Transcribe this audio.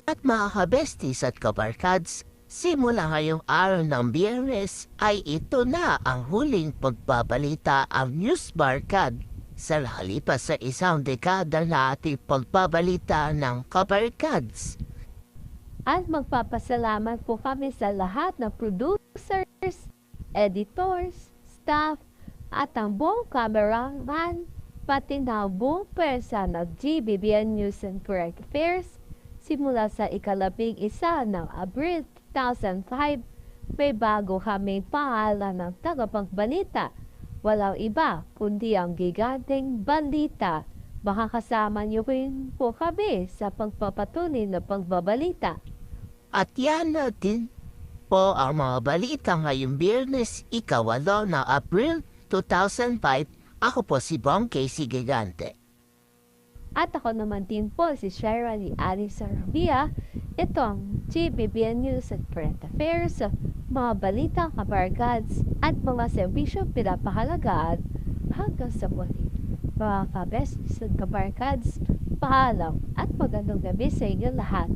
At mga kabesties at kabarkads, simula ngayong araw ng Biyernes ay ito na ang huling pagbabalita ang News Barkad sa nakalipas sa isang dekada na ating pagbabalita ng kabarkads. At magpapasalamat po kami sa lahat ng producers, editors, staff, at ang buong cameraman, pati na buong pwersa ng GBBN News and Current Affairs. Simula sa ika-11 ng Abril 2005, may bago kaming pangalan ng tagapagbalita. Walang iba kundi ang giganteng balita. Makakasama niyo rin po kami sa pagpapatuloy na pagbabalita. At yan natin po ang mga balita ngayong Biyernes, ika-8 ng Abril 2005. Ako po si Bong Casey Gigante. At ako naman din po si Shirley Alice Sarabia. Ito ang GBBN News at Current Affairs, mga balita, kabarkads, at mga serbisyo pinapahalagaan hanggang sa muli. Mga kabesties at kabarkads, paalam at magandang gabi sa inyo lahat.